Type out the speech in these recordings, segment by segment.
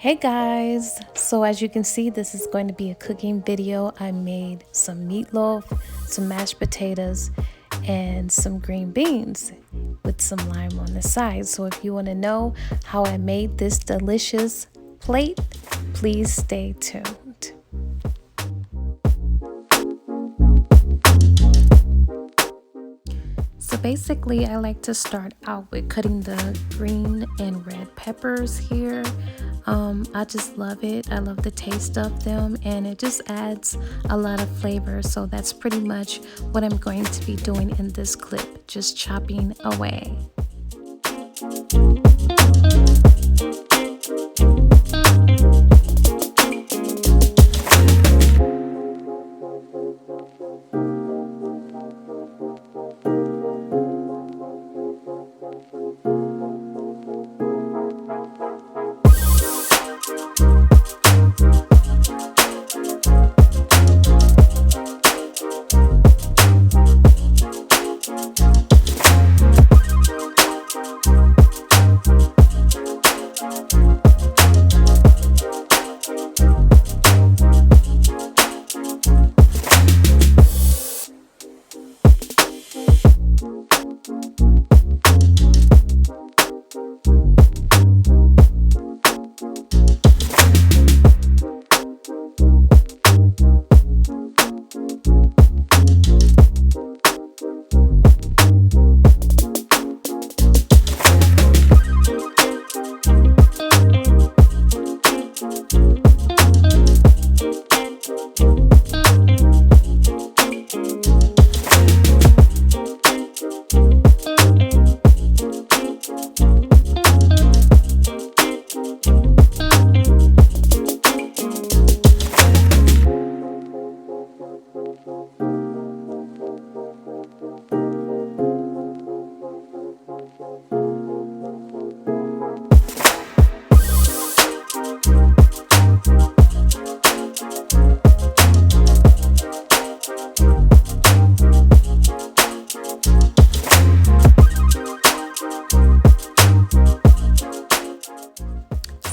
Hey guys, so as you can see, this is going to be a cooking video. I made some meatloaf, some mashed potatoes, and some green beans with some lime on the side. So if you want to know how I made this delicious plate, please stay tuned. So basically, I like to start out with cutting the green and red peppers here. I just love it. I love the taste of them, and it just adds a lot of flavor. So that's pretty much what I'm going to be doing in this clip, just chopping away.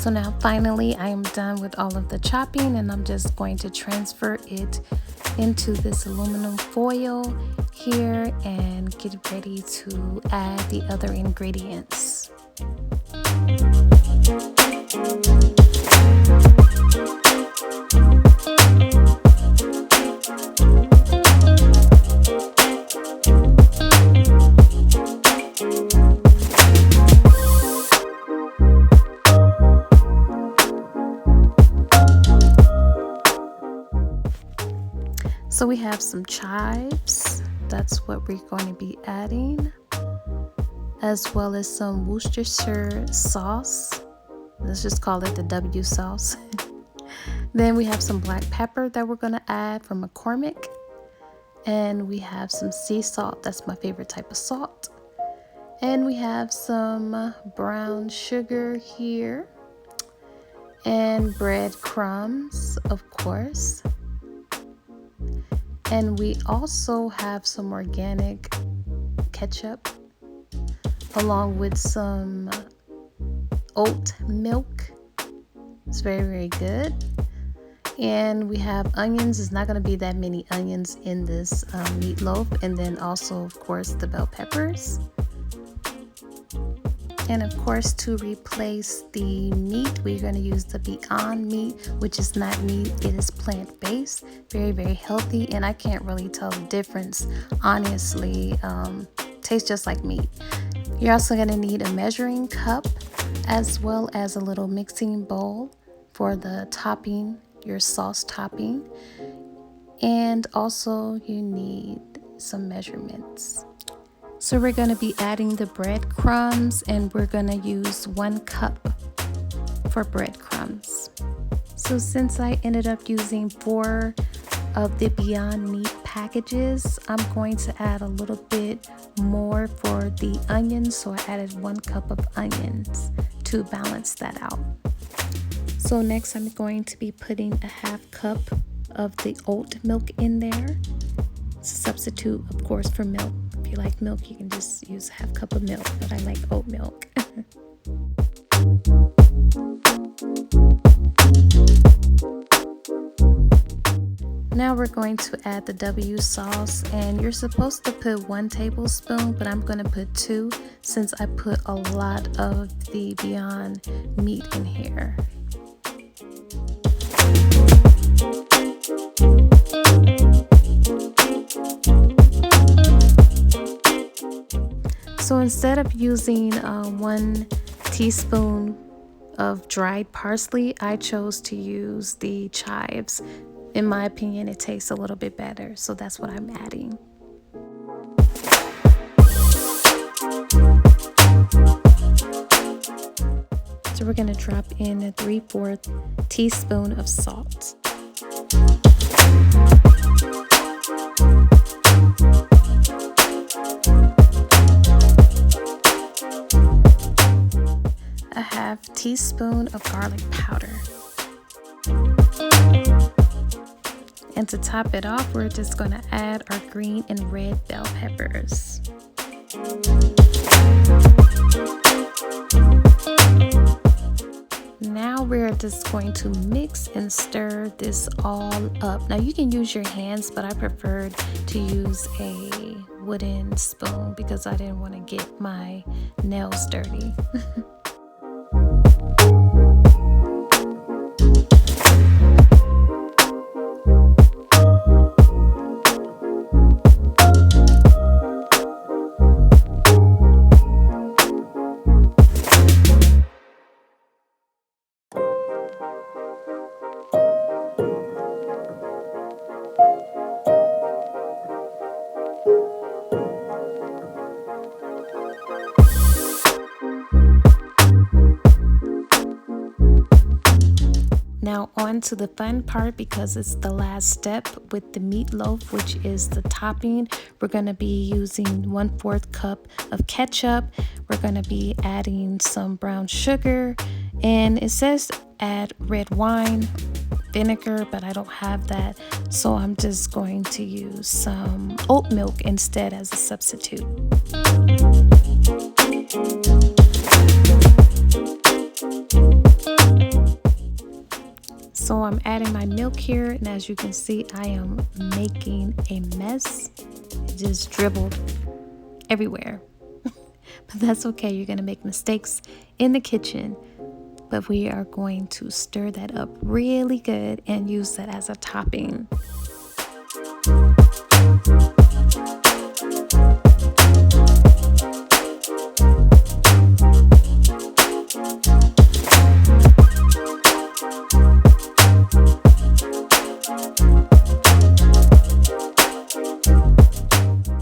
So now finally I am done with all of the chopping, and I'm just going to transfer it into this aluminum foil here and get ready to add the other ingredients. So we have some chives, that's what we're going to be adding, as well as some Worcestershire sauce. Let's just call it the W sauce. Then we have some black pepper that we're going to add from McCormick. And we have some sea salt, that's my favorite type of salt. And we have some brown sugar here. And breadcrumbs, of course. And we also have some organic ketchup along with some oat milk. It's very, very good. And we have onions. There's not going to be that many onions in this meatloaf. And then also, of course, the bell peppers. And of course, to replace the meat, we're going to use the Beyond Meat, which is not meat, it is plant-based. Very, very healthy, and I can't really tell the difference, honestly. Tastes just like meat. You're also going to need a measuring cup, as well as a little mixing bowl for the topping, your sauce topping. And also you need some measurements. So we're going to be adding the breadcrumbs, and we're going to use 1 cup for breadcrumbs. So since I ended up using 4 of the Beyond Meat packages, I'm going to add a little bit more for the onions. So I added 1 cup of onions to balance that out. So next I'm going to be putting a 1/2 cup of the oat milk in there. It's a substitute, of course, for milk. If you like milk, you can just use a 1/2 cup of milk, but I like oat milk. Now we're going to add the W sauce, and you're supposed to put 1 tablespoon, but I'm going to put 2 since I put a lot of the Beyond meat in here. So instead of using 1 teaspoon of dried parsley, I chose to use the chives. In my opinion, it tastes a little bit better, so that's what I'm adding. So we're gonna drop in a 3/4 teaspoon of salt. A 1/2 teaspoon of garlic powder. And to top it off, we're just going to add our green and red bell peppers. Now we're just going to mix and stir this all up. Now you can use your hands, but I preferred to use a wooden spoon because I didn't want to get my nails dirty. Now on to the fun part, because it's the last step with the meatloaf, which is the topping. We're going to be using 1/4 cup of ketchup. We're going to be adding some brown sugar, and it says add red wine, vinegar, but I don't have that, so I'm just going to use some oat milk instead as a substitute. So I'm adding my milk here, and as you can see, I am making a mess. It just dribbled everywhere. But that's okay, you're gonna make mistakes in the kitchen. But we are going to stir that up really good and use that as a topping.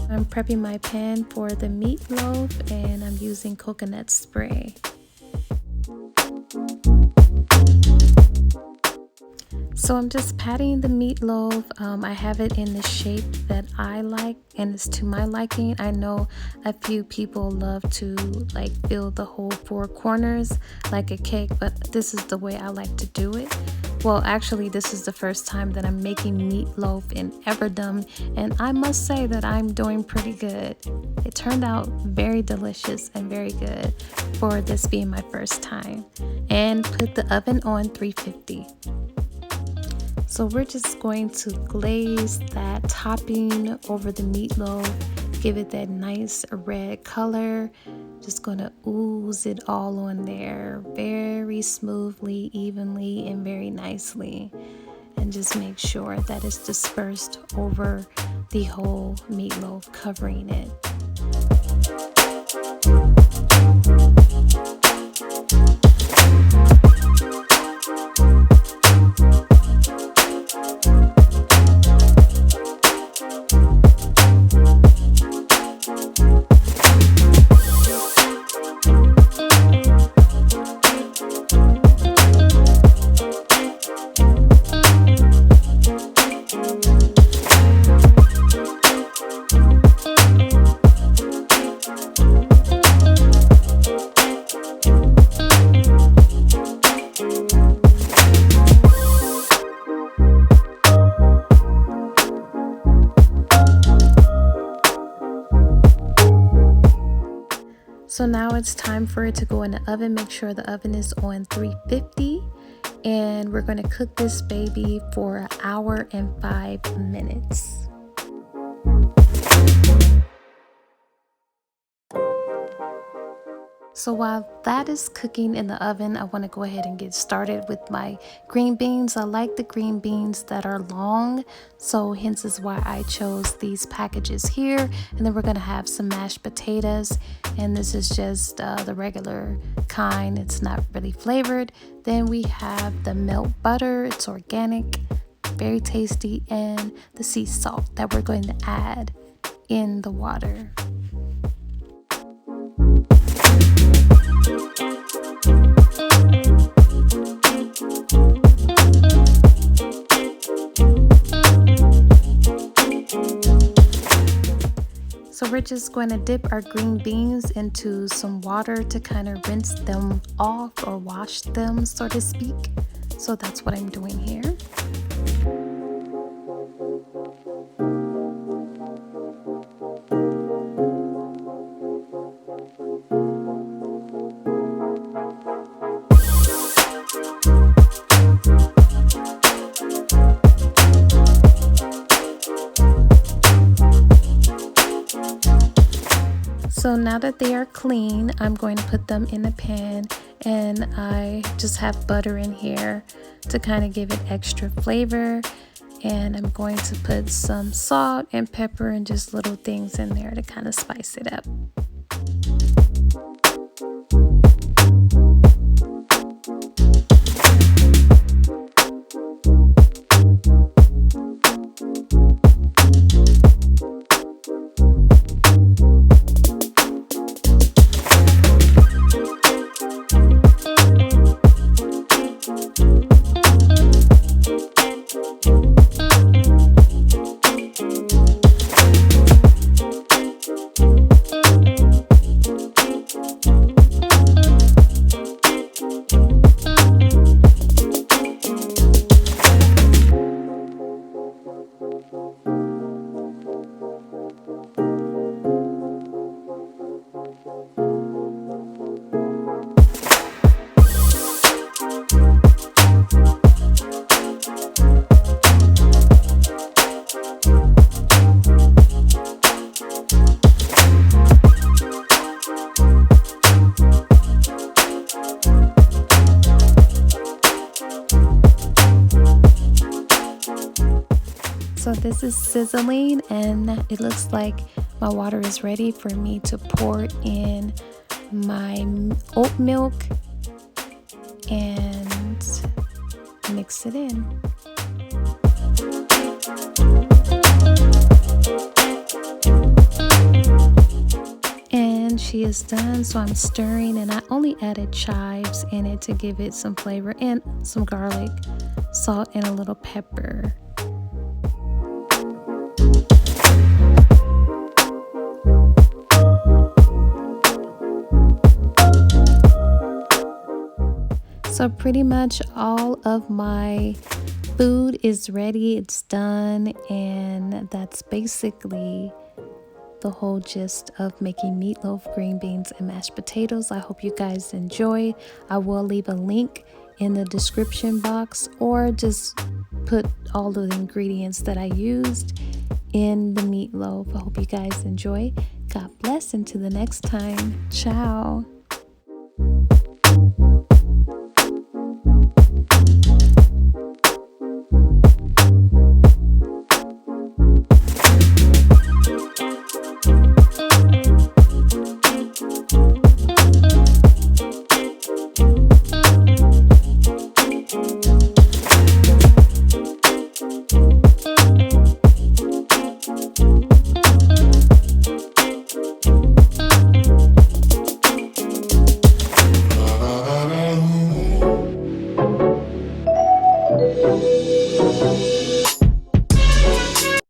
I'm prepping my pan for the meatloaf, and I'm using coconut spray. So I'm just patting the meatloaf. I have it in the shape that I like, and it's to my liking. I know a few people love to like fill the whole 4 corners like a cake, but this is the way I like to do it. Well, actually, this is the first time that I'm making meatloaf in Everdom, and I must say that I'm doing pretty good. It turned out very delicious and very good for this being my first time. And put the oven on 350. So we're just going to glaze that topping over the meatloaf, give it that nice red color. Just gonna ooze it all on there very smoothly, evenly, and very nicely. And just make sure that it's dispersed over the whole meatloaf, covering it. So now it's time for it to go in the oven. Make sure the oven is on 350. And we're going to cook this baby for an hour and 5 minutes. So while that is cooking in the oven, I want to go ahead and get started with my green beans. I like the green beans that are long, so hence is why I chose these packages here. And then we're going to have some mashed potatoes, and this is just the regular kind. It's not really flavored. Then we have the melt butter. It's organic, very tasty, and the sea salt that we're going to add in the water. So we're just going to dip our green beans into some water to kind of rinse them off or wash them, so to speak. So that's what I'm doing here. So now that they are clean, I'm going to put them in a pan, and I just have butter in here to kind of give it extra flavor. And I'm going to put some salt and pepper and just little things in there to kind of spice it up. So this is sizzling, and it looks like my water is ready for me to pour in my oat milk and mix it in. And she is done, so I'm stirring, and I only added chives in it to give it some flavor, and some garlic, salt, and a little pepper. So pretty much all of my food is ready, it's done, and that's basically the whole gist of making meatloaf, green beans, and mashed potatoes. I hope you guys enjoy. I will leave a link in the description box, or just put all of the ingredients that I used in the meatloaf. I hope you guys enjoy. God bless, until the next time. Ciao.